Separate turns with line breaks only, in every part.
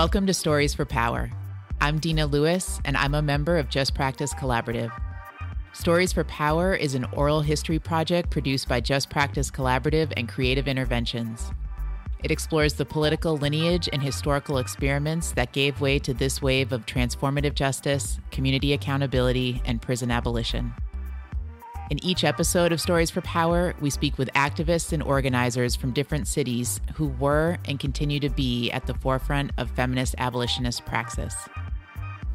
Welcome to Stories for Power. I'm Deana Lewis, and I'm a member of Just Practice Collaborative. Stories for Power is an oral history project produced by Just Practice Collaborative and Creative Interventions. It explores the political lineage and historical experiments that gave way to this wave of transformative justice, community accountability, and prison abolition. In each episode of Stories for Power, we speak with activists and organizers from different cities who were and continue to be at the forefront of feminist abolitionist praxis.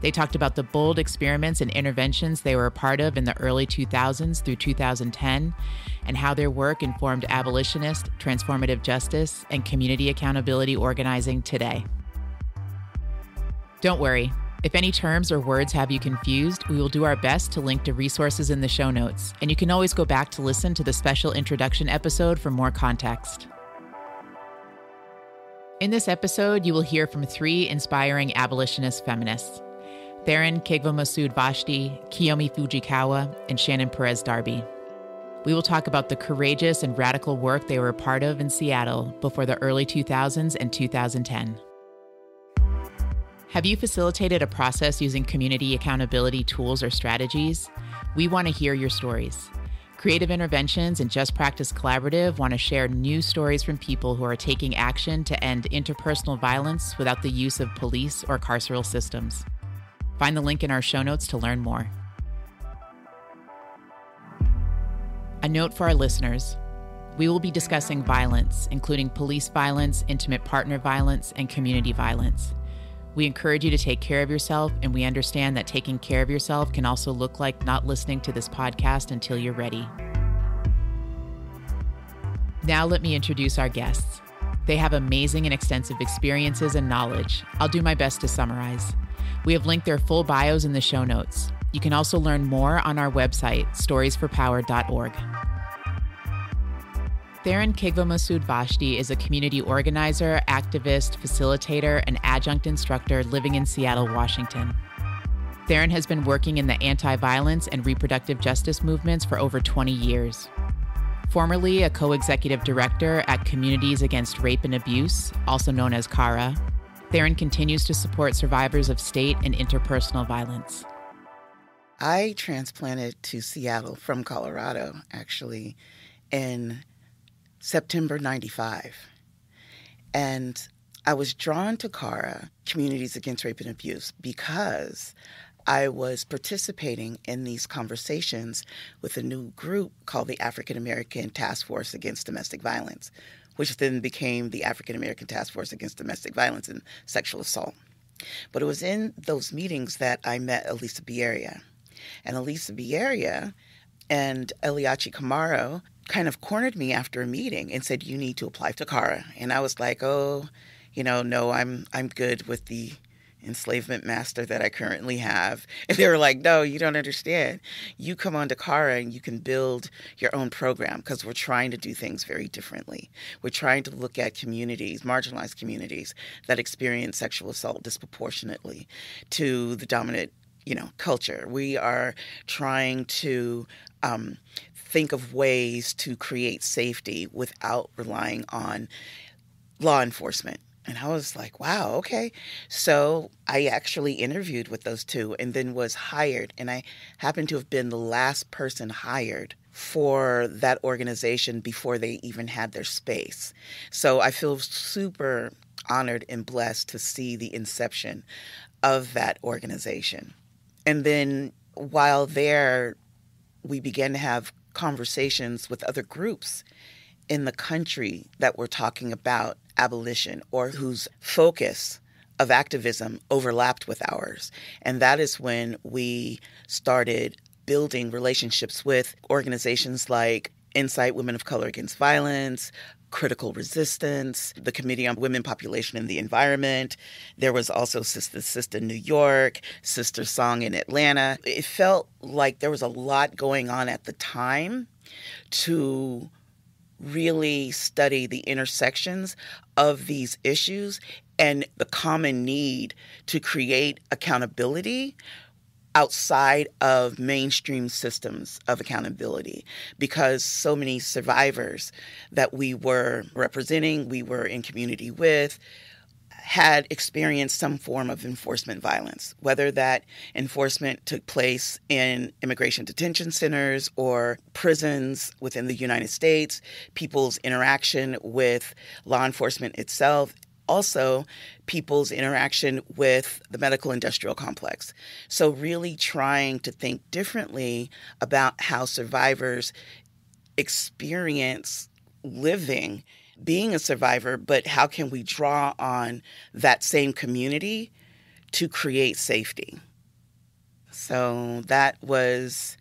They talked about the bold experiments and interventions they were a part of in the early 2000s through 2010, and how their work informed abolitionist, transformative justice, and community accountability organizing today. Don't worry, if any terms or words have you confused, we will do our best to link to resources in the show notes, and you can always go back to listen to the special introduction episode for more context. In this episode, you will hear from three inspiring abolitionist feminists: Theryn Kigvamasudvashti, Kiyomi Fujikawa, and Shannon Perez-Darby. We will talk about the courageous and radical work they were a part of in Seattle before the early 2000s and 2010. Have you facilitated a process using community accountability tools or strategies? We want to hear your stories. Creative Interventions and Just Practice Collaborative want to share new stories from people who are taking action to end interpersonal violence without the use of police or carceral systems. Find the link in our show notes to learn more. A note for our listeners: we will be discussing violence, including police violence, intimate partner violence, and community violence. We encourage you to take care of yourself, and we understand that taking care of yourself can also look like not listening to this podcast until you're ready. Now let me introduce our guests. They have amazing and extensive experiences and knowledge. I'll do my best to summarize. We have linked their full bios in the show notes. You can also learn more on our website, storiesforpower.org. Theryn Kigvamasudvashti is a community organizer, activist, facilitator, and adjunct instructor living in Seattle, Washington. Theryn has been working in the anti-violence and reproductive justice movements for over 20 years. Formerly a co-executive director at Communities Against Rape and Abuse, also known as CARA, Theryn continues to support survivors of state and interpersonal violence.
I transplanted to Seattle from Colorado, actually, in September 95. And I was drawn to CARA, Communities Against Rape and Abuse, because I was participating in these conversations with a new group called the African American Task Force Against Domestic Violence, which then became the African American Task Force Against Domestic Violence and Sexual Assault. But it was in those meetings that I met Elisa Bierria. And Elisa Bierria and Eliachi Camaro kind of cornered me after a meeting and said, "You need to apply to CARA." And I was like, no, I'm good with the enslavement master that I currently have. And they were like, "No, you don't understand. You come on to CARA and you can build your own program, because we're trying to do things very differently. We're trying to look at communities, marginalized communities, that experience sexual assault disproportionately to the dominant, culture. We are trying to think of ways to create safety without relying on law enforcement." And I was like, wow, okay. So I actually interviewed with those two and then was hired. And I happened to have been the last person hired for that organization before they even had their space. So I feel super honored and blessed to see the inception of that organization. And then while there, we began to have conversations with other groups in the country that were talking about abolition or whose focus of activism overlapped with ours. And that is when we started building relationships with organizations like Insight Women of Color Against Violence, Critical Resistance, the Committee on Women, Population, and the Environment. There was also Sister Sister New York, Sister Song in Atlanta. It felt like there was a lot going on at the time to really study the intersections of these issues and the common need to create accountability outside of mainstream systems of accountability, because so many survivors that we were representing, we were in community with, had experienced some form of enforcement violence, whether that enforcement took place in immigration detention centers or prisons within the United States, people's interaction with law enforcement itself, also people's interaction with the medical industrial complex. So really trying to think differently about how survivors experience living, being a survivor, but how can we draw on that same community to create safety? So that was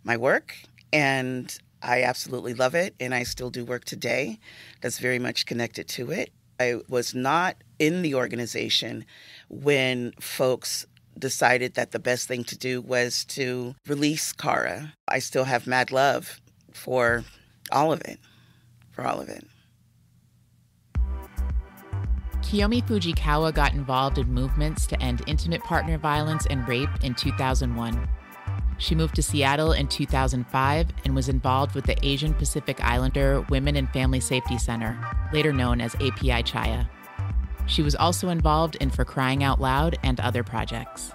my work, and I absolutely love it, and I still do work today that's very much connected to it. I was not in the organization when folks decided that the best thing to do was to release CARA. I still have mad love for all of it,
Kiyomi Fujikawa got involved in movements to end intimate partner violence and rape in 2001. She moved to Seattle in 2005 and was involved with the Asian Pacific Islander Women and Family Safety Center, later known as API Chaya. She was also involved in For Crying Out Loud and other projects.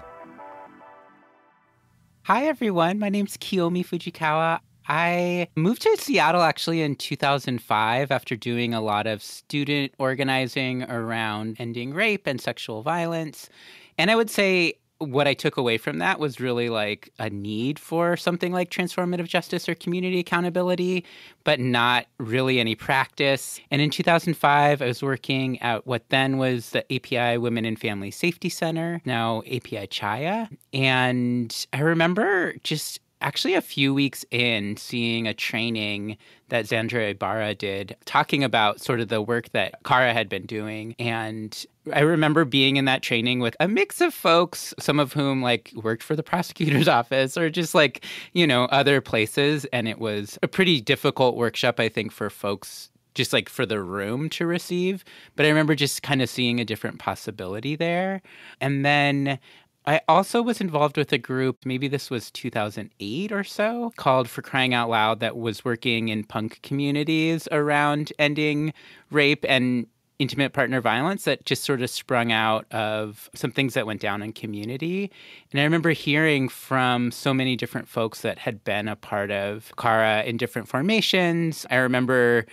Hi, everyone. My name's Kiyomi Fujikawa. I moved to Seattle actually in 2005 after doing a lot of student organizing around ending rape and sexual violence. And I would say what I took away from that was really like a need for something like transformative justice or community accountability, but not really any practice. And in 2005, I was working at what then was the API Women and Family Safety Center, now API Chaya. And I remember just actually a few weeks in seeing a training that Xandra Ibarra did talking about sort of the work that CARA had been doing. And I remember being in that training with a mix of folks, some of whom like worked for the prosecutor's office or just like, other places. And it was a pretty difficult workshop, I think, for folks just like for the room to receive. But I remember just kind of seeing a different possibility there. And then I also was involved with a group, maybe this was 2008 or so, called For Crying Out Loud, that was working in punk communities around ending rape and intimate partner violence that just sort of sprung out of some things that went down in community. And I remember hearing from so many different folks that had been a part of CARA in different formations. I remember,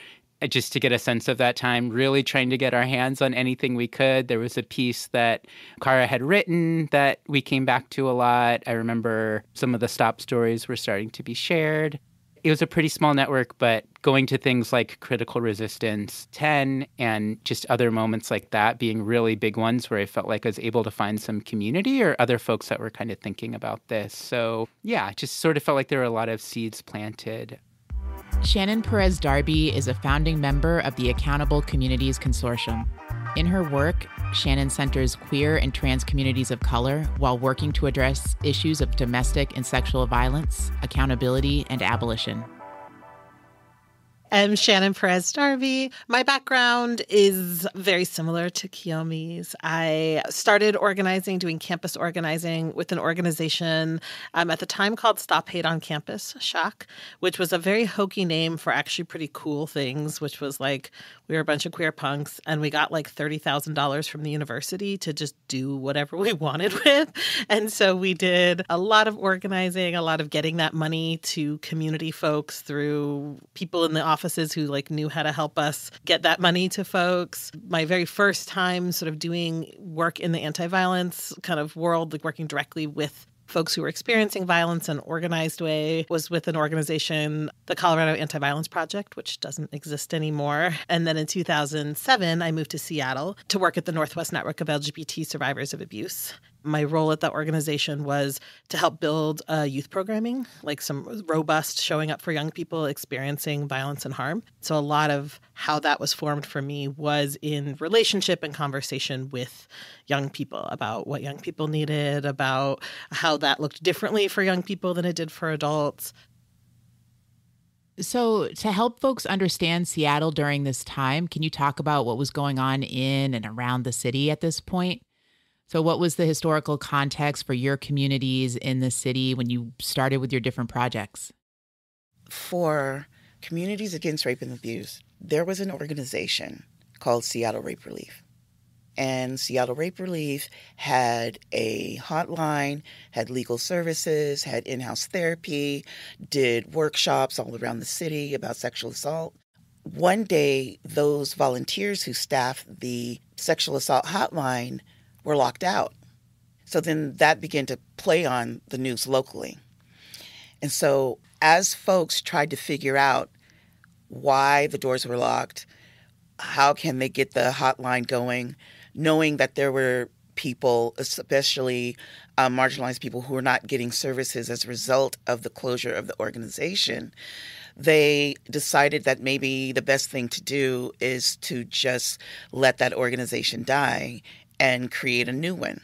just to get a sense of that time, really trying to get our hands on anything we could. There was a piece that CARA had written that we came back to a lot. I remember some of the stop stories were starting to be shared. It was a pretty small network, but going to things like Critical Resistance 10 and just other moments like that being really big ones where I felt like I was able to find some community or other folks that were kind of thinking about this. So yeah, just sort of felt like there were a lot of seeds planted.
Shannon Perez-Darby is a founding member of the Accountable Communities Consortium. In her work, Shannon centers queer and trans communities of color while working to address issues of domestic and sexual violence, accountability, and abolition.
I'm Shannon Perez-Darby. My background is very similar to Kiyomi's. I started organizing, doing campus organizing with an organization at the time called Stop Hate on Campus, SHOC, which was a very hokey name for actually pretty cool things, which was like we were a bunch of queer punks and we got like $30,000 from the university to just do whatever we wanted with. And so we did a lot of organizing, a lot of getting that money to community folks through people in the offices who like knew how to help us get that money to folks. My very first time sort of doing work in the anti-violence kind of world, like working directly with folks who were experiencing violence in an organized way, was with an organization, the Colorado Anti-Violence Project, which doesn't exist anymore. And then in 2007, I moved to Seattle to work at the Northwest Network of LGBT Survivors of Abuse. My role at that organization was to help build youth programming, like some robust showing up for young people experiencing violence and harm. So a lot of how that was formed for me was in relationship and conversation with young people about what young people needed, about how that looked differently for young people than it did for adults.
So to help folks understand Seattle during this time, can you talk about what was going on in and around the city at this point? So what was the historical context for your communities in the city when you started with your different projects?
For communities against rape and abuse, there was an organization called Seattle Rape Relief. And Seattle Rape Relief had a hotline, had legal services, had in-house therapy, did workshops all around the city about sexual assault. One day, those volunteers who staffed the sexual assault hotline were locked out. So then that began to play on the news locally. And so as folks tried to figure out why the doors were locked, how can they get the hotline going, knowing that there were people, especially marginalized people, who were not getting services as a result of the closure of the organization, they decided that maybe the best thing to do is to just let that organization die and create a new one.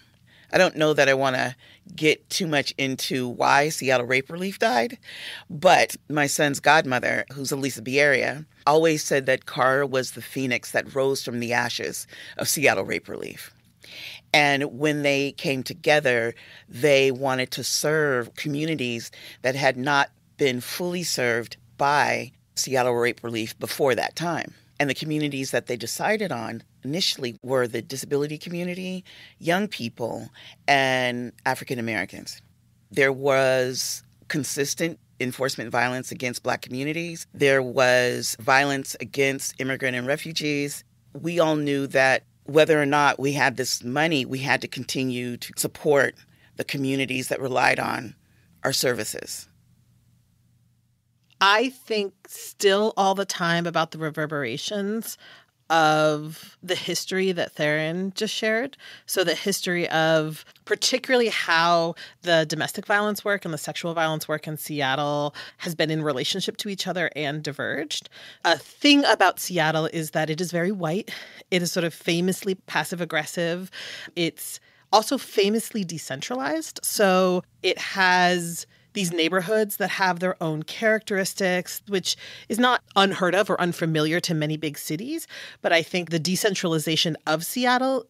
I don't know that I want to get too much into why Seattle Rape Relief died, but my son's godmother, who's Elisa Bieria, always said that CARA was the phoenix that rose from the ashes of Seattle Rape Relief. And when they came together, they wanted to serve communities that had not been fully served by Seattle Rape Relief before that time. And the communities that they decided on initially were the disability community, young people, and African Americans. There was consistent enforcement violence against Black communities. There was violence against immigrant and refugees. We all knew that whether or not we had this money, we had to continue to support the communities that relied on our services.
I think still all the time about the reverberations of the history that Theryn just shared. So the history of particularly how the domestic violence work and the sexual violence work in Seattle has been in relationship to each other and diverged. A thing about Seattle is that it is very white. It is sort of famously passive-aggressive. It's also famously decentralized. So it has these neighborhoods that have their own characteristics, which is not unheard of or unfamiliar to many big cities. But I think the decentralization of Seattle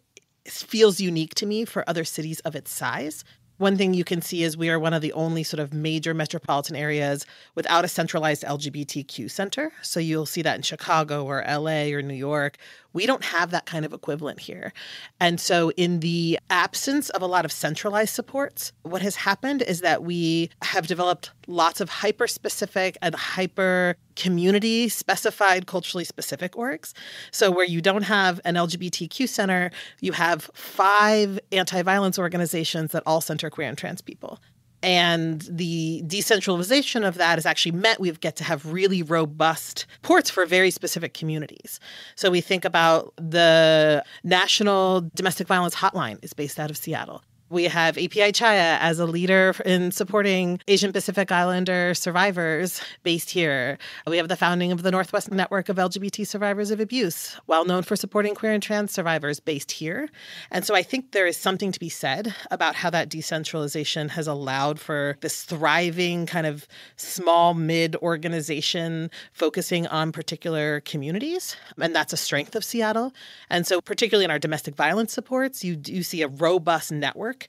feels unique to me for other cities of its size. One thing you can see is we are one of the only sort of major metropolitan areas without a centralized LGBTQ center. So you'll see that in Chicago or LA or New York. We don't have that kind of equivalent here. And so in the absence of a lot of centralized supports, what has happened is that we have developed lots of hyper-specific and hyper-community-specified, culturally specific orgs. So where you don't have an LGBTQ center, you have 5 anti-violence organizations that all center queer and trans people. And the decentralization of that has actually meant we get to have really robust ports for very specific communities. So we think about the National Domestic Violence Hotline is based out of Seattle. We have API Chaya as a leader in supporting Asian Pacific Islander survivors based here. We have the founding of the Northwest Network of LGBT Survivors of Abuse, well known for supporting queer and trans survivors based here. And so I think there is something to be said about how that decentralization has allowed for this thriving kind of small mid organization focusing on particular communities. And that's a strength of Seattle. And so particularly in our domestic violence supports, you do see a robust network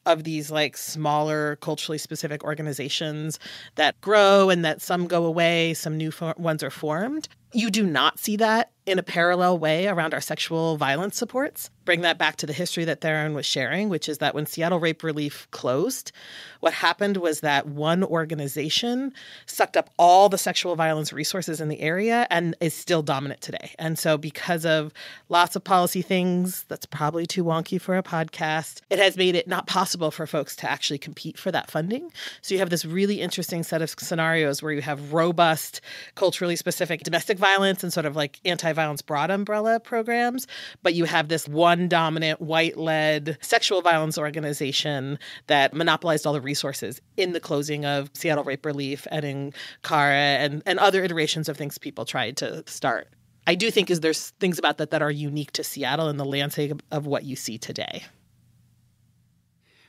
of these like smaller culturally specific organizations that grow and that some go away, some new ones are formed. You do not see that in a parallel way around our sexual violence supports. Bring that back to the history that Theryn was sharing, which is that when Seattle Rape Relief closed, what happened was that one organization sucked up all the sexual violence resources in the area and is still dominant today. And so because of lots of policy things, that's probably too wonky for a podcast, it has made it not possible for folks to actually compete for that funding. So you have this really interesting set of scenarios where you have robust, culturally specific domestic violence and sort of like anti-violence broad umbrella programs, but you have this one dominant white-led sexual violence organization that monopolized all the resources in the closing of Seattle Rape Relief and in CARA and other iterations of things people tried to start. I do think there's things about that are unique to Seattle and the landscape of what you see today.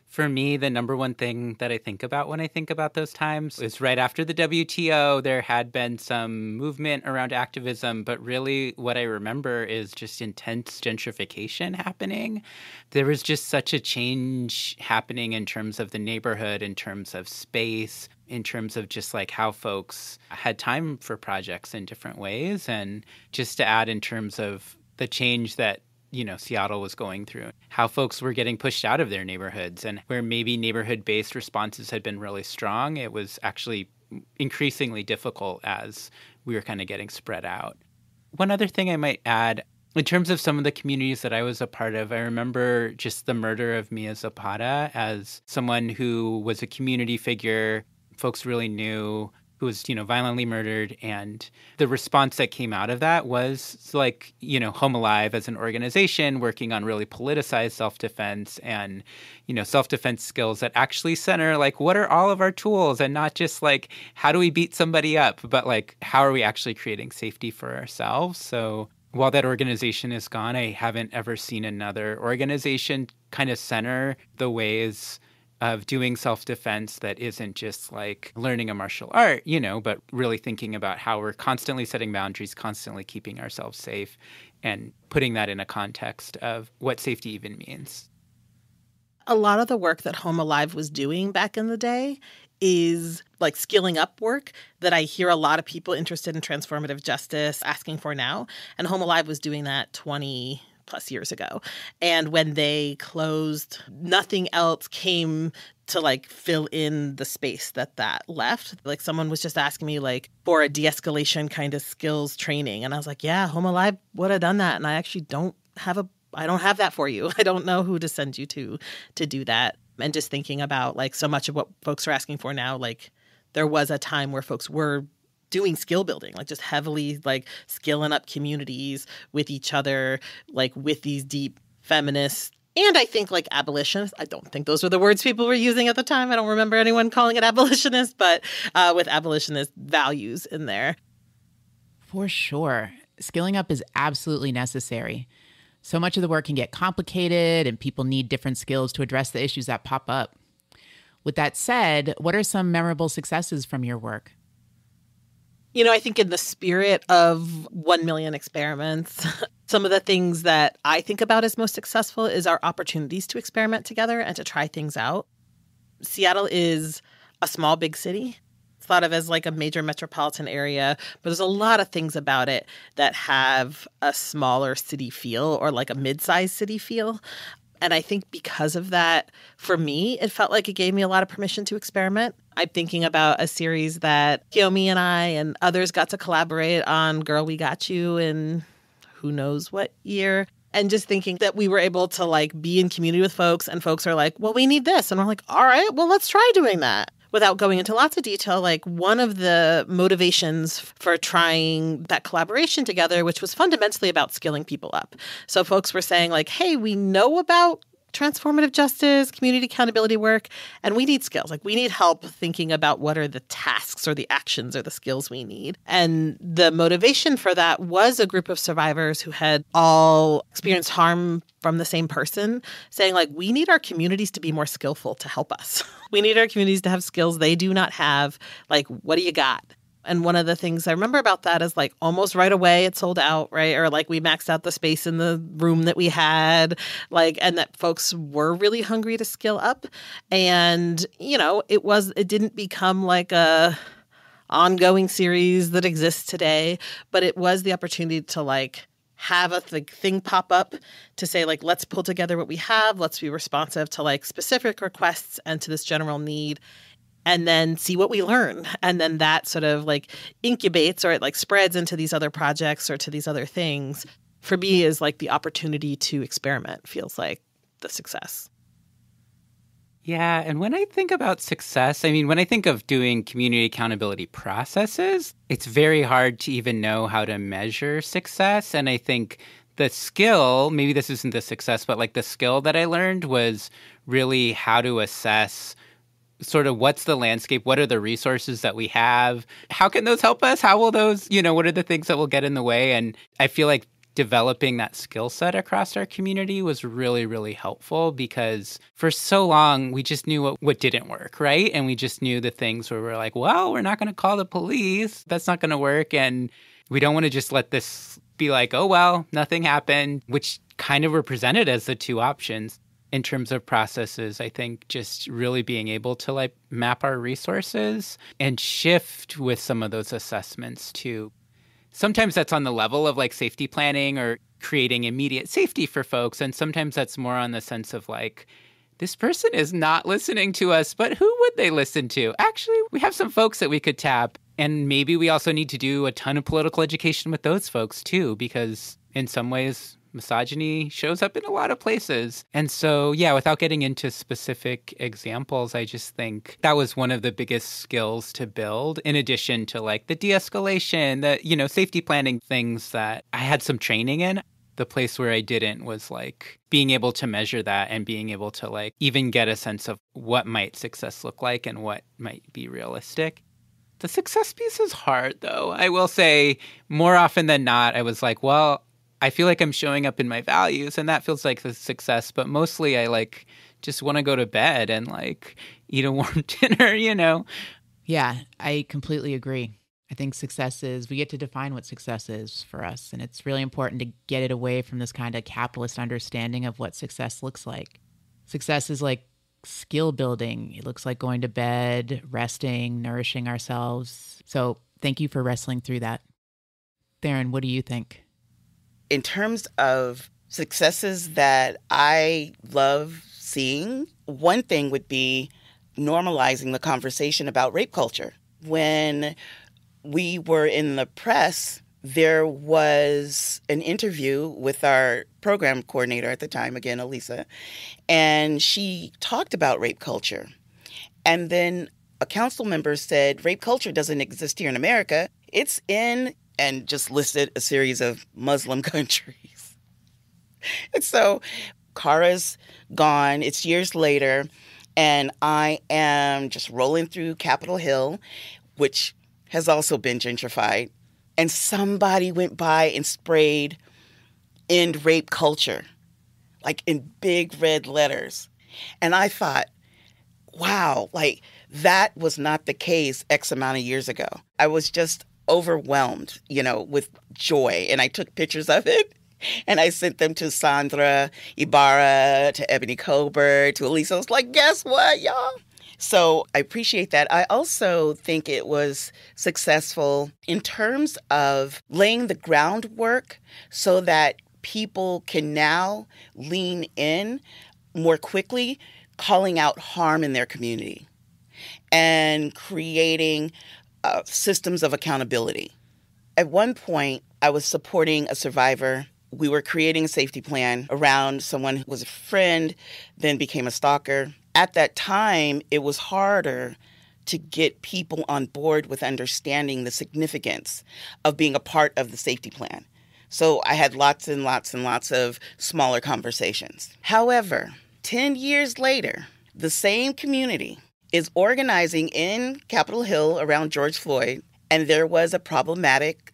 For me, the number one thing that I think about when I think about those times is right after the WTO, there had been some movement around activism, but really what I remember is just intense gentrification happening. There was just such a change happening in terms of the neighborhood, in terms of space, in terms of just like how folks had time for projects in different ways. And just to add in terms of the change that Seattle was going through, how folks were getting pushed out of their neighborhoods, and where maybe neighborhood-based responses had been really strong, it was actually increasingly difficult as we were kind of getting spread out. One other thing I might add, in terms of some of the communities that I was a part of, I remember just the murder of Mia Zapata as someone who was a community figure folks really knew, who was, violently murdered. And the response that came out of that was like, Home Alive as an organization working on really politicized self-defense and, self-defense skills that actually center like, what are all of our tools, and not just like, how do we beat somebody up, but like, how are we actually creating safety for ourselves? So while that organization is gone, I haven't ever seen another organization kind of center the ways of doing self-defense that isn't just like learning a martial art, but really thinking about how we're constantly setting boundaries, constantly keeping ourselves safe, and putting that in a context of what safety even means.
A lot of the work that Home Alive was doing back in the day is like skilling up work that I hear a lot of people interested in transformative justice asking for now. And Home Alive was doing that 20 plus years ago. And when they closed, nothing else came to like fill in the space that left. Like someone was just asking me like for a de-escalation kind of skills training. And I was like, yeah, Home Alive would have done that. And I actually don't have that for you. I don't know who to send you to do that. And just thinking about like so much of what folks are asking for now, like there was a time where folks were doing skill building, like just heavily like skilling up communities with each other, like with these deep feminists. And I think like abolitionists, I don't think those were the words people were using at the time. I don't remember anyone calling it abolitionist, but with abolitionist values in there.
For sure. Skilling up is absolutely necessary. So much of the work can get complicated and people need different skills to address the issues that pop up. With that said, what are some memorable successes from your work?
I think in the spirit of 1 million experiments, some of the things that I think about as most successful is our opportunities to experiment together and to try things out. Seattle is a small, big city. It's thought of as like a major metropolitan area, but there's a lot of things about it that have a smaller city feel or like a mid-sized city feel. And I think because of that, for me, it felt like it gave me a lot of permission to experiment. I'm thinking about a series that Kiyomi and I and others got to collaborate on, Girl, We Got You, in who knows what year. And just thinking that we were able to like be in community with folks, and folks are like, well, we need this. And we're like, all right, well, let's try doing that. Without going into lots of detail, like one of the motivations for trying that collaboration together, which was fundamentally about skilling people up. So folks were saying like, hey, we know about transformative justice, community accountability work, and we need skills. Like we need help thinking about what are the tasks or the actions or the skills we need. And the motivation for that was a group of survivors who had all experienced harm from the same person, saying like, we need our communities to be more skillful to help us. We need our communities to have skills they do not have. Like, what do you got? And one of the things I remember about that is like almost right away it sold out, right? Or like we maxed out the space in the room that we had, like, and that folks were really hungry to skill up. And, it didn't become like a ongoing series that exists today, but it was the opportunity to like have a thing pop up to say like, let's pull together what we have. Let's be responsive to like specific requests and to this general need. And then see what we learn. And then that sort of like incubates or it like spreads into these other projects or to these other things. For me is like the opportunity to experiment feels like the success.
Yeah. And when I think about success, when I think of doing community accountability processes, it's very hard to even know how to measure success. And I think the skill, maybe this isn't the success, but like the skill that I learned was really how to assess sort of what's the landscape, what are the resources that we have, how can those help us, how will those, what are the things that will get in the way? And I feel like developing that skill set across our community was really, really helpful because for so long we just knew what didn't work, right? And we just knew the things where we're like, well, we're not going to call the police, that's not going to work, and we don't want to just let this be like, oh, well, nothing happened, which kind of were presented as the two options. In terms of processes, I think just really being able to like map our resources and shift with some of those assessments too. Sometimes that's on the level of like safety planning or creating immediate safety for folks. And sometimes that's more on the sense of like, this person is not listening to us, but who would they listen to? Actually, we have some folks that we could tap. And maybe we also need to do a ton of political education with those folks too, because in some ways, misogyny shows up in a lot of places. And so, yeah, without getting into specific examples, I just think that was one of the biggest skills to build, in addition to like the de-escalation, the, safety planning things that I had some training in. The place where I didn't was like being able to measure that and being able to like even get a sense of what might success look like and what might be realistic. The success piece is hard, though. I will say more often than not, I was like, well, I feel like I'm showing up in my values and that feels like the success. But mostly I like just want to go to bed and like eat a warm dinner.
Yeah, I completely agree. I think success is, we get to define what success is for us. And it's really important to get it away from this kind of capitalist understanding of what success looks like. Success is like skill building. It looks like going to bed, resting, nourishing ourselves. So thank you for wrestling through that. Theryn, what do you think?
In terms of successes that I love seeing, one thing would be normalizing the conversation about rape culture. When we were in the press, there was an interview with our program coordinator at the time, again, Elisa, and she talked about rape culture. And then a council member said, rape culture doesn't exist here in America. It's in, and just listed a series of Muslim countries. And so CARA's gone. It's years later, and I am just rolling through Capitol Hill, which has also been gentrified, and somebody went by and sprayed "End Rape Culture," like in big red letters. And I thought, wow, like that was not the case X amount of years ago. I was just overwhelmed, with joy. And I took pictures of it and I sent them to Sandra Ibarra, to Ebony Colbert, to Elisa. I was like, guess what, y'all? So I appreciate that. I also think it was successful in terms of laying the groundwork so that people can now lean in more quickly, calling out harm in their community and creating systems of accountability. At one point, I was supporting a survivor. We were creating a safety plan around someone who was a friend, then became a stalker. At that time, it was harder to get people on board with understanding the significance of being a part of the safety plan. So I had lots and lots and lots of smaller conversations. However, 10 years later, the same community is organizing in Capitol Hill around George Floyd, and there was a problematic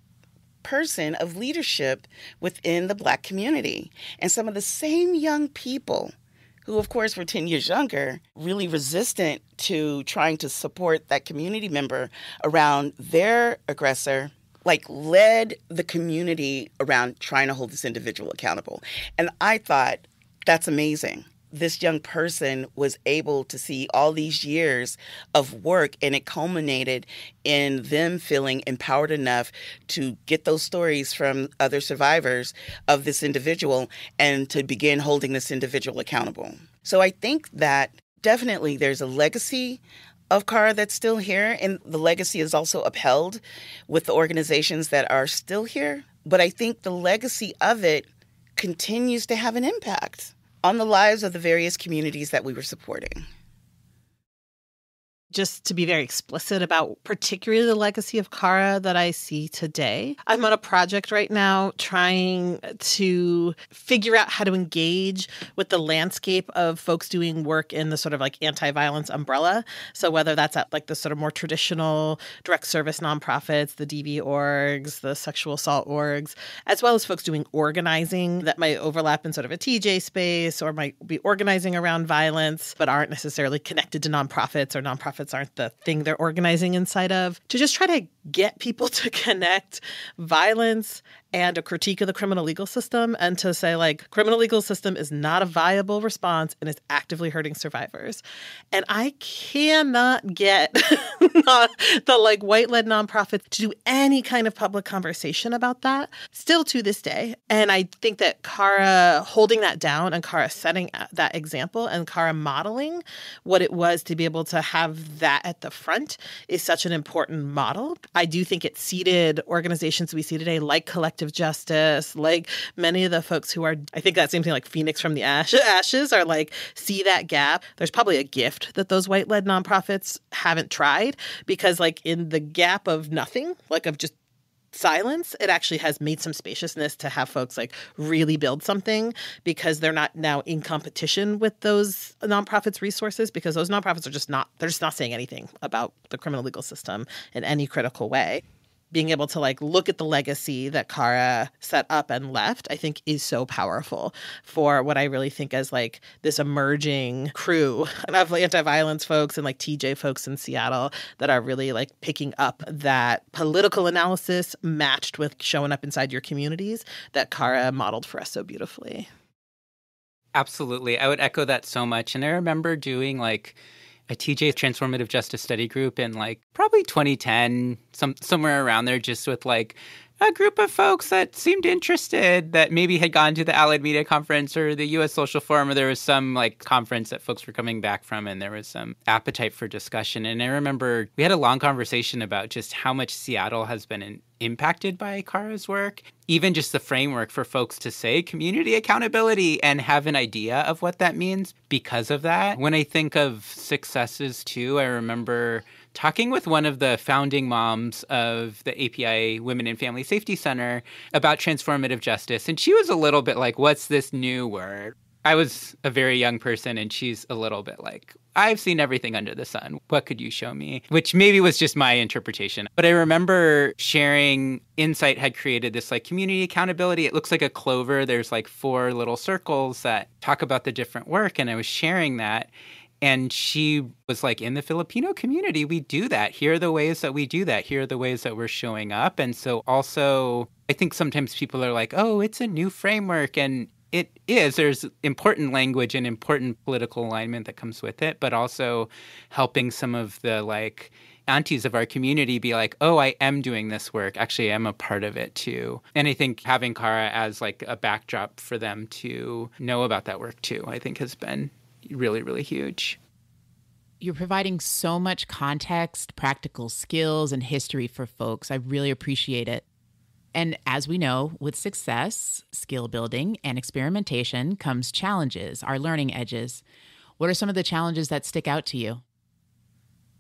person of leadership within the Black community. And some of the same young people who, of course, were 10 years younger, really resistant to trying to support that community member around their aggressor, led the community around trying to hold this individual accountable. And I thought, that's amazing. This young person was able to see all these years of work, and it culminated in them feeling empowered enough to get those stories from other survivors of this individual and to begin holding this individual accountable. So I think that definitely there's a legacy of CARA that's still here, and the legacy is also upheld with the organizations that are still here. But I think the legacy of it continues to have an impact on the lives of the various communities that we were supporting.
Just to be very explicit about particularly the legacy of CARA that I see today, I'm on a project right now trying to figure out how to engage with the landscape of folks doing work in the sort of anti-violence umbrella. So whether that's at the sort of more traditional direct service nonprofits, the DV orgs, the sexual assault orgs, as well as folks doing organizing that might overlap in sort of a TJ space or might be organizing around violence, but aren't necessarily connected to nonprofits or nonprofits nonprofits aren't the thing they're organizing inside of, to just try to get people to connect violence and a critique of the criminal legal system, and to say, like, criminal legal system is not a viable response and is actively hurting survivors. And I cannot get the like white-led nonprofits to do any kind of public conversation about that still to this day. And I think that CARA holding that down and CARA setting that example and CARA modeling what it was to be able to have that at the front is such an important model. I do think it seeded organizations we see today like Collective Justice, like many of the folks who are, I think that same thing like Phoenix from the Ashes are like, see that gap. There's probably a gift that those white-led nonprofits haven't tried, because like in the gap of nothing, like of just silence, it actually has made some spaciousness to have folks like really build something, because they're not now in competition with those nonprofits' resources, because those nonprofits are they're just not saying anything about the criminal legal system in any critical way. Being able to like look at the legacy that CARA set up and left, I think is so powerful for what I really think as like this emerging crew of anti-violence folks and like TJ folks in Seattle that are really like picking up that political analysis matched with showing up inside your communities that CARA modeled for us so beautifully.
Absolutely. I would echo that so much. And I remember doing like a TJ Transformative Justice Study Group in like probably 2010, somewhere around there, just with like a group of folks that seemed interested, that maybe had gone to the Allied Media Conference or the U.S. Social Forum, or there was some like conference that folks were coming back from, and there was some appetite for discussion. And I remember we had a long conversation about just how much Seattle has been impacted by CARA's work, even just the framework for folks to say community accountability and have an idea of what that means because of that. When I think of successes too, I remember talking with one of the founding moms of the API Women and Family Safety Center about transformative justice. And she was a little bit like, what's this new word? I was a very young person, and she's a little bit like, I've seen everything under the sun. What could you show me? Which maybe was just my interpretation. But I remember sharing Insight had created this like community accountability. It looks like a clover. There's like 4 little circles that talk about the different work. And I was sharing that. And she was like, in the Filipino community, we do that. Here are the ways that we do that. Here are the ways that we're showing up. And so also, I think sometimes people are like, oh, it's a new framework. And it is. There's important language and important political alignment that comes with it, but also helping some of the like aunties of our community be like, oh, I am doing this work. Actually, I'm a part of it too. And I think having CARA as like a backdrop for them to know about that work too, I think has been really, really huge.
You're providing so much context, practical skills, and history for folks. I really appreciate it. And as we know, with success, skill building, and experimentation comes challenges, our learning edges. What are some of the challenges that stick out to you?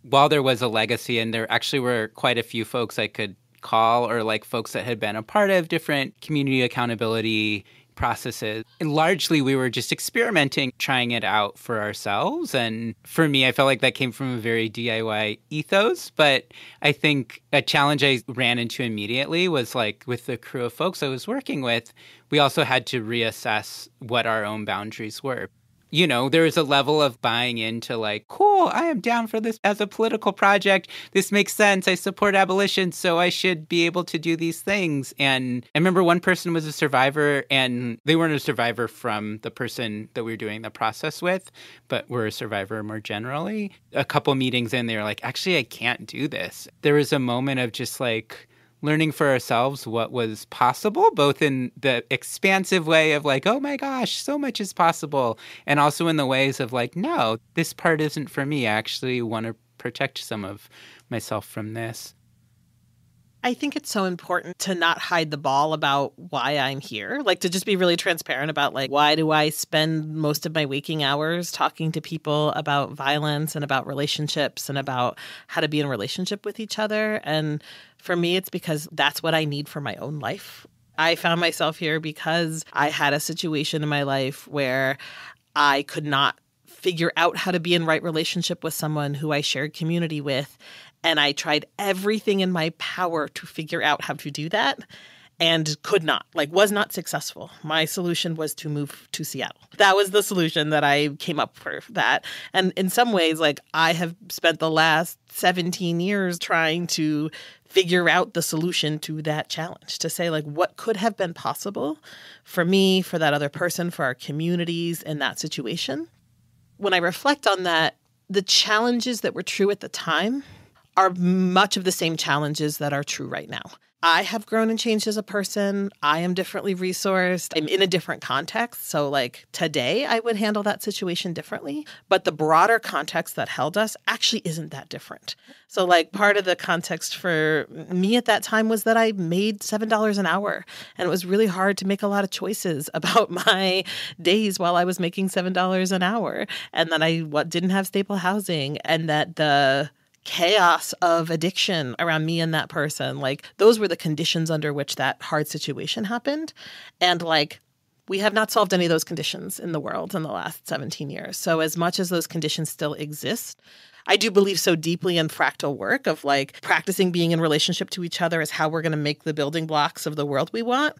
While there was a legacy, and there actually were quite a few folks I could call, or like folks that had been a part of different community accountability processes. And largely, we were just experimenting, trying it out for ourselves. And for me, I felt like that came from a very DIY ethos. But I think a challenge I ran into immediately was like with the crew of folks I was working with, we also had to reassess what our own boundaries were. You know, there was a level of buying into like, cool, I am down for this as a political project. This makes sense. I support abolition, so I should be able to do these things. And I remember one person was a survivor, and they weren't a survivor from the person that we were doing the process with, but were a survivor more generally. A couple meetings in, they were like, actually, I can't do this. There was a moment of just like learning for ourselves what was possible, both in the expansive way of like, oh my gosh, so much is possible, and also in the ways of like, no, this part isn't for me. I actually want to protect some of myself from this.
I think it's so important to not hide the ball about why I'm here, like to just be really transparent about like, why do I spend most of my waking hours talking to people about violence and about relationships and about how to be in a relationship with each other? And for me, it's because that's what I need for my own life. I found myself here because I had a situation in my life where I could not figure out how to be in right relationship with someone who I shared community with. And I tried everything in my power to figure out how to do that. and could not, was not successful. My solution was to move to Seattle. That was the solution that I came up for that. And in some ways, I have spent the last 17 years trying to figure out the solution to that challenge, to say, what could have been possible for me, for that other person, for our communities in that situation. When I reflect on that, the challenges that were true at the time are much of the same challenges that are true right now. I have grown and changed as a person. I am differently resourced. I'm in a different context. So today I would handle that situation differently. But the broader context that held us actually isn't that different. So part of the context for me at that time was that I made $7 an hour. And it was really hard to make a lot of choices about my days while I was making $7 an hour. And that I didn't have stable housing, and that the chaos of addiction around me and that person, those were the conditions under which that hard situation happened. And we have not solved any of those conditions in the world in the last 17 years. So as much as those conditions still exist, I do believe so deeply in fractal work of practicing being in relationship to each other is how we're going to make the building blocks of the world we want.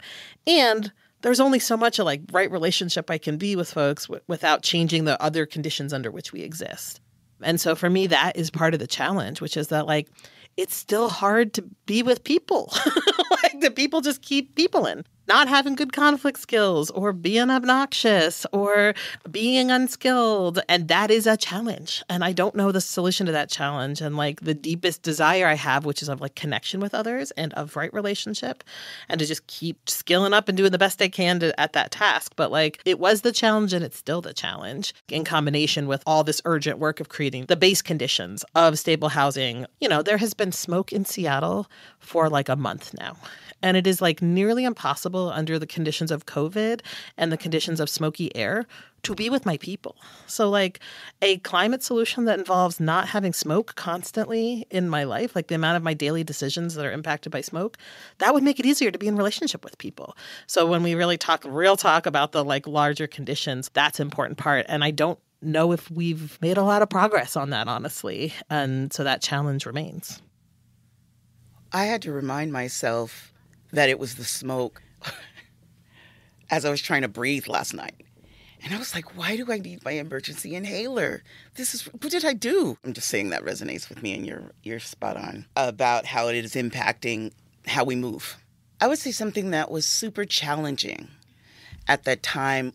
And there's only so much a right relationship I can be with folks without changing the other conditions under which we exist. And so for me, that is part of the challenge, which is that it's still hard to be with people. The people just keep peopling. Not having good conflict skills, or being obnoxious, or being unskilled. And that is a challenge. And I don't know the solution to that challenge. And the deepest desire I have, which is of connection with others and of right relationship, and to just keep skilling up and doing the best I can at that task. But it was the challenge, and it's still the challenge, in combination with all this urgent work of creating the base conditions of stable housing. There has been smoke in Seattle for a month now. And it is nearly impossible under the conditions of COVID and the conditions of smoky air to be with my people. So a climate solution that involves not having smoke constantly in my life, the amount of my daily decisions that are impacted by smoke, that would make it easier to be in relationship with people. So when we really talk real talk about the larger conditions, that's an important part. And I don't know if we've made a lot of progress on that, honestly. And so that challenge remains.
I had to remind myself that it was the smoke as I was trying to breathe last night. And I was like, why do I need my emergency inhaler? What did I do? I'm just saying that resonates with me, and you're spot on about how it is impacting how we move. I would say something that was super challenging at that time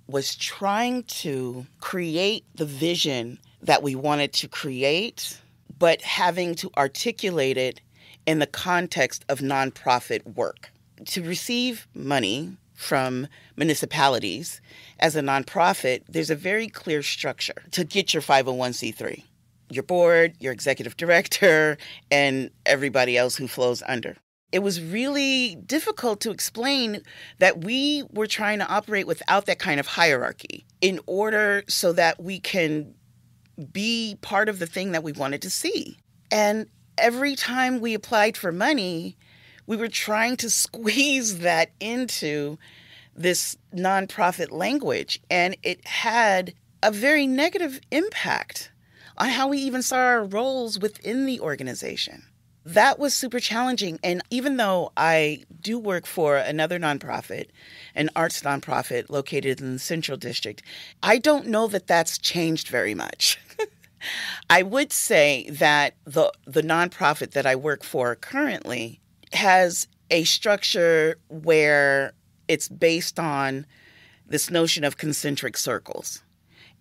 was trying to create the vision that we wanted to create, but having to articulate it in the context of nonprofit work. To receive money from municipalities as a nonprofit, there's a very clear structure to get your 501c3, your board, your executive director, and everybody else who flows under. It was really difficult to explain that we were trying to operate without that kind of hierarchy in order so that we can be part of the thing that we wanted to see. And every time we applied for money, we were trying to squeeze that into this nonprofit language. And it had a very negative impact on how we even saw our roles within the organization. That was super challenging. And even though I do work for another nonprofit, an arts nonprofit located in the Central District, I don't know that that's changed very much. I would say that the nonprofit that I work for currently has a structure where it's based on this notion of concentric circles.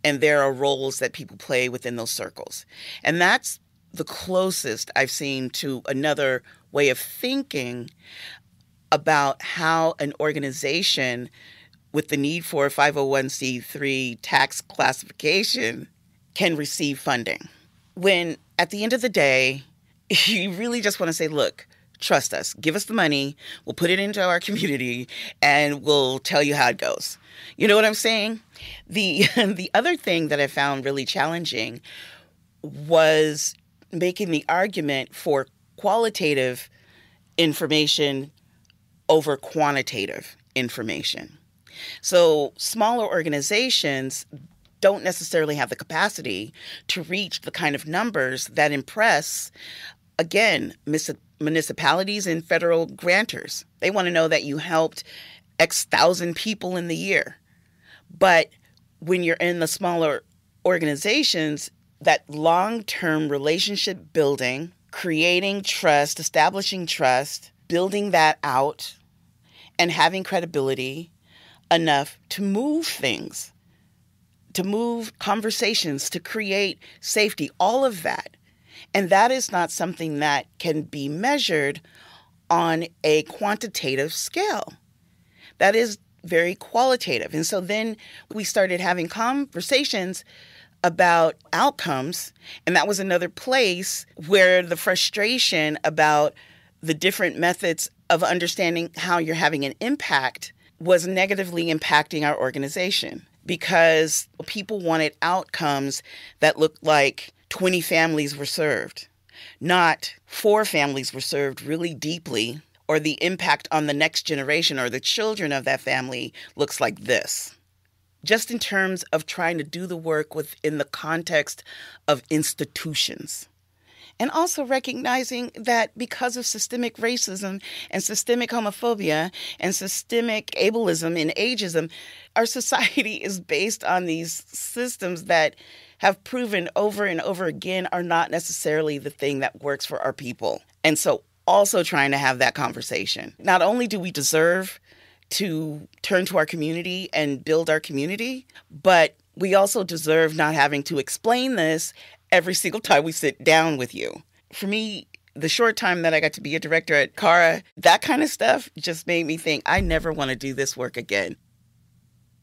And there are roles that people play within those circles. And that's the closest I've seen to another way of thinking about how an organization with the need for a 501c3 tax classification can receive funding. When at the end of the day, you really just want to say, look, trust us, give us the money, we'll put it into our community, and we'll tell you how it goes. You know what I'm saying? The other thing that I found really challenging was making the argument for qualitative information over quantitative information. So smaller organizations don't necessarily have the capacity to reach the kind of numbers that impress again, municipalities and federal grantors. They want to know that you helped X thousand people in the year. But when you're in the smaller organizations, that long-term relationship building, creating trust, establishing trust, building that out, and having credibility enough to move things, to move conversations, to create safety, all of that. And that is not something that can be measured on a quantitative scale. That is very qualitative. And so then we started having conversations about outcomes, and that was another place where the frustration about the different methods of understanding how you're having an impact was negatively impacting our organization, because people wanted outcomes that looked like 20 families were served, not 4 families were served really deeply, or the impact on the next generation or the children of that family looks like this. Just in terms of trying to do the work within the context of institutions. And also recognizing that because of systemic racism and systemic homophobia and systemic ableism and ageism, our society is based on these systems that have proven over and over again are not necessarily the thing that works for our people. And so also trying to have that conversation. Not only do we deserve to turn to our community and build our community, but we also deserve not having to explain this every single time we sit down with you. For me, the short time that I got to be a director at CARA, that kind of stuff just made me think, I never want to do this work again.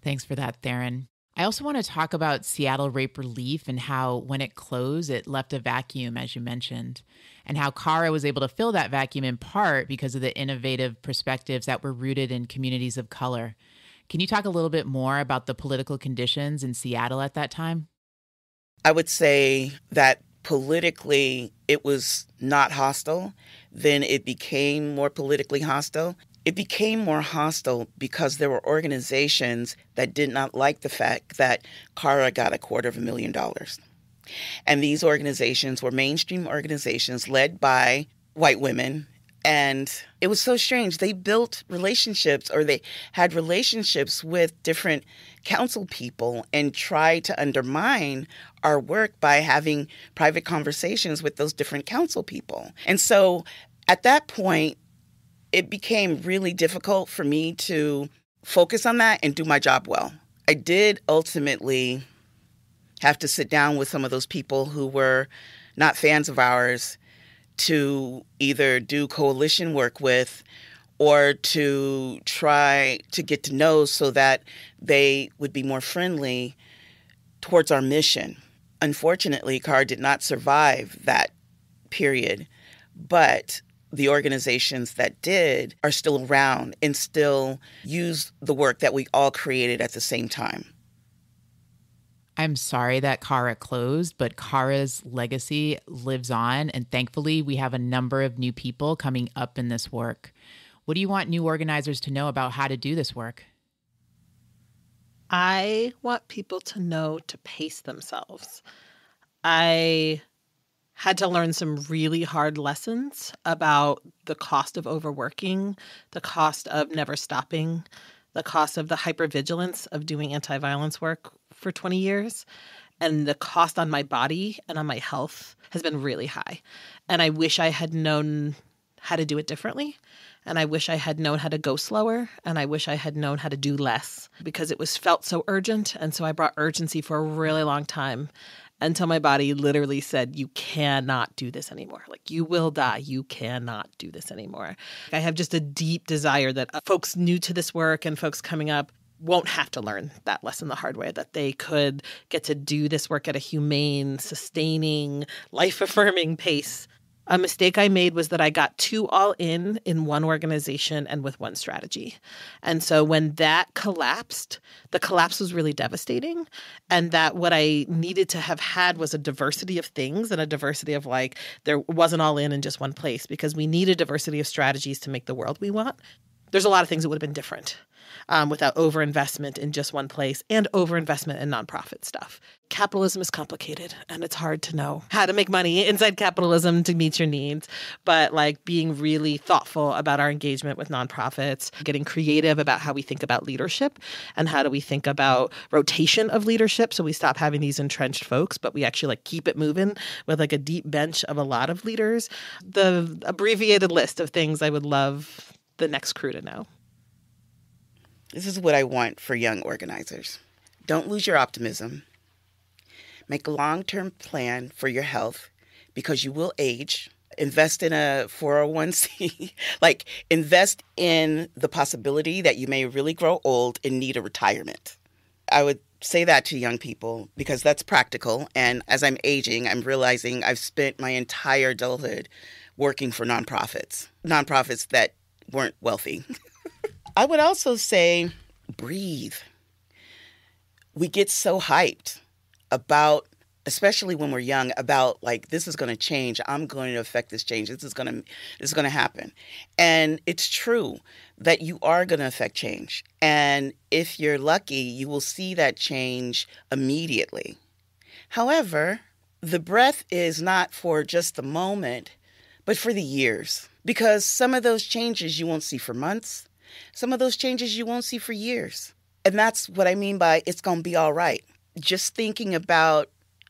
Thanks for that, Theryn. I also want to talk about Seattle Rape Relief and how when it closed, it left a vacuum, as you mentioned, and how CARA was able to fill that vacuum in part because of the innovative perspectives that were rooted in communities of color. Can you talk a little bit more about the political conditions in Seattle at that time?
I would say that politically it was not hostile. Then it became more politically hostile. It became more hostile because there were organizations that did not like the fact that CARA got $250,000. And these organizations were mainstream organizations led by white women. And it was so strange. They built relationships, or they had relationships with different council people and tried to undermine our work by having private conversations with those different council people. And so at that point, it became really difficult for me to focus on that and do my job well. I did ultimately have to sit down with some of those people who were not fans of ours to either do coalition work with or to try to get to know so that they would be more friendly towards our mission. Unfortunately, CARA did not survive that period, but the organizations that did are still around and still use the work that we all created at the same time.
I'm sorry that CARA closed, but CARA's legacy lives on, and thankfully we have a number of new people coming up in this work. What do you want new organizers to know about how to do this work?
I want people to know to pace themselves. I had to learn some really hard lessons about the cost of overworking, the cost of never stopping, the cost of the hypervigilance of doing anti-violence work for 20 years. And the cost on my body and on my health has been really high. And I wish I had known how to do it differently. And I wish I had known how to go slower. And I wish I had known how to do less, because it was felt so urgent. And so I brought urgency for a really long time until my body literally said, you cannot do this anymore. Like, you will die. You cannot do this anymore. I have just a deep desire that folks new to this work and folks coming up won't have to learn that lesson the hard way, that they could get to do this work at a humane, sustaining, life-affirming pace. A mistake I made was that I got too all in one organization and with one strategy. And so when that collapsed, the collapse was really devastating. And that what I needed to have had was a diversity of things and a diversity of, like, there wasn't all in just one place, because we need a diversity of strategies to make the world we want. there's a lot of things that would have been different without overinvestment in just one place and overinvestment in nonprofit stuff. Capitalism is complicated, and it's hard to know how to make money inside capitalism to meet your needs. But like being really thoughtful about our engagement with nonprofits, getting creative about how we think about leadership and how do we think about rotation of leadership so we stop having these entrenched folks, but we actually like keep it moving with like a deep bench of a lot of leaders. The abbreviated list of things I would love the next crew to know.
This is what I want for young organizers. Don't lose your optimism. Make a long-term plan for your health because you will age. Invest in a 401c. Like, invest in the possibility that you may really grow old and need a retirement. I would say that to young people because that's practical. And as I'm aging, I'm realizing I've spent my entire adulthood working for nonprofits that weren't wealthy. I would also say breathe. We get so hyped about, especially when we're young, about like, this is going to change. I'm going to affect this change. This is going to happen. And it's true that you are going to affect change. And if you're lucky, you will see that change immediately. However, the breath is not for just the moment, but for the years. Because some of those changes you won't see for months. Some of those changes you won't see for years. And that's what I mean by it's going to be all right. Just thinking about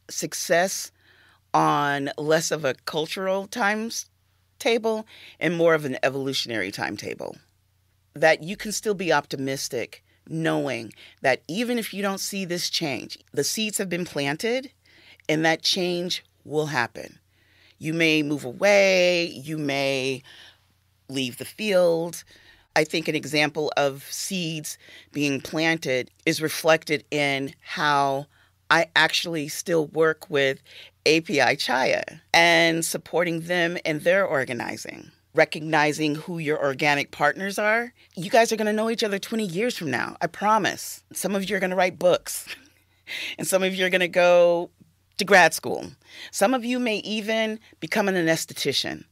success on less of a cultural timetable and more of an evolutionary timetable. That you can still be optimistic knowing that even if you don't see this change, the seeds have been planted and that change will happen. You may move away, you may leave the field. I think an example of seeds being planted is reflected in how I actually still work with API Chaya and supporting them in their organizing, recognizing who your organic partners are. You guys are going to know each other 20 years from now, I promise. Some of you are going to write books, and some of you are going to go to grad school. Some of you may even become an anesthetician,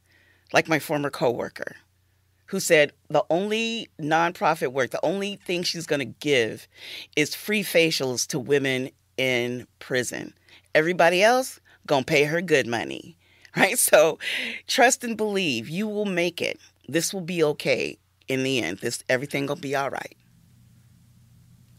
like my former coworker, who said the only nonprofit work, the only thing she's going to give is free facials to women in prison. Everybody else going to pay her good money, right? So trust and believe you will make it. This will be okay in the end. Everything will be all right.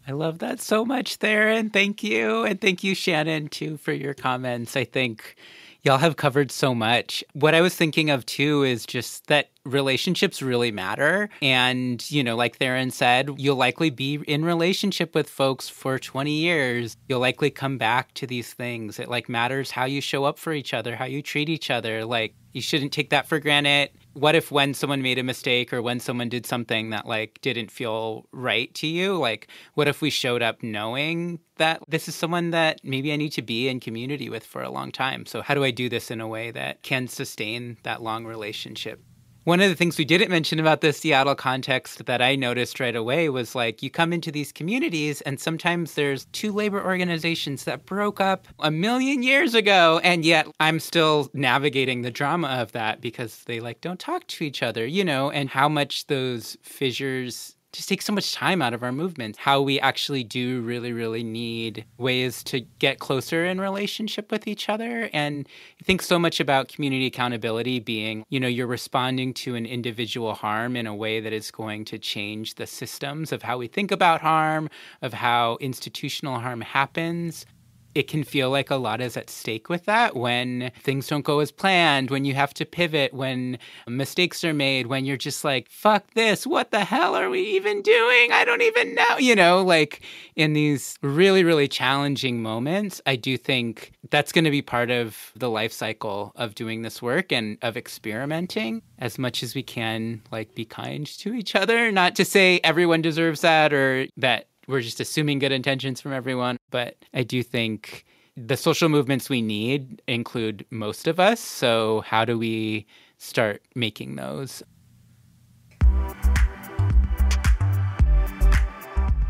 I love that so much, Theryn. Thank you. And thank you, Shannon, too, for your comments. I think y'all have covered so much. What I was thinking of, too, is just that relationships really matter. And, like Theryn said, you'll likely be in relationship with folks for 20 years. You'll likely come back to these things. It matters how you show up for each other, how you treat each other. You shouldn't take that for granted. What if when someone made a mistake or when someone did something that didn't feel right to you? What if we showed up knowing that this is someone that maybe I need to be in community with for a long time? So how do I do this in a way that can sustain that long relationship? One of the things we didn't mention about the Seattle context that I noticed right away was you come into these communities and sometimes there's two labor organizations that broke up 1 million years ago. And yet I'm still navigating the drama of that because they don't talk to each other, and how much those fissures just take so much time out of our movements, how we actually do really, really need ways to get closer in relationship with each other. And I think so much about community accountability being, you're responding to an individual harm in a way that is going to change the systems of how we think about harm, of how institutional harm happens. It can feel like a lot is at stake with that when things don't go as planned, when you have to pivot, when mistakes are made, when you're just fuck this, what the hell are we even doing? I don't even know. In these really, really challenging moments, I do think that's going to be part of the life cycle of doing this work and of experimenting as much as we can, be kind to each other. Not to say everyone deserves that or that we're just assuming good intentions from everyone. But I do think the social movements we need include most of us. So how do we start making those?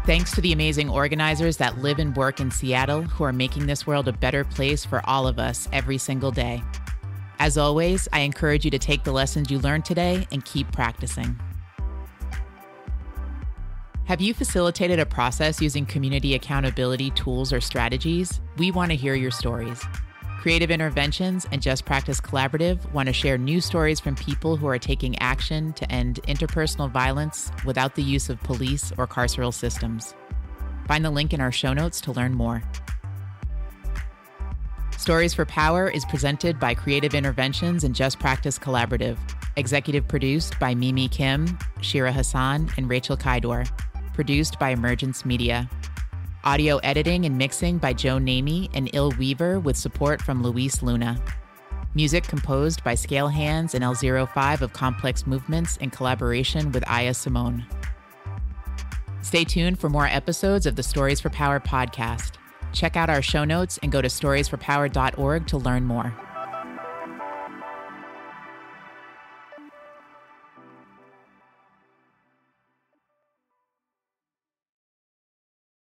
Thanks to the amazing organizers that live and work in Seattle who are making this world a better place for all of us every single day. As always, I encourage you to take the lessons you learned today and keep practicing. Have you facilitated a process using community accountability tools or strategies? We want to hear your stories. Creative Interventions and Just Practice Collaborative want to share new stories from people who are taking action to end interpersonal violence without the use of police or carceral systems. Find the link in our show notes to learn more. Stories for Power is presented by Creative Interventions and Just Practice Collaborative. Executive produced by Mimi Kim, Shira Hassan, and Rachel Kaidor. Produced by Emergence Media. Audio editing and mixing by Joe Namey and Il Weaver with support from Luis Luna. Music composed by Scale Hands and L05 of Complex Movements in collaboration with Aya Simone. Stay tuned for more episodes of the Stories for Power podcast. Check out our show notes and go to storiesforpower.org to learn more.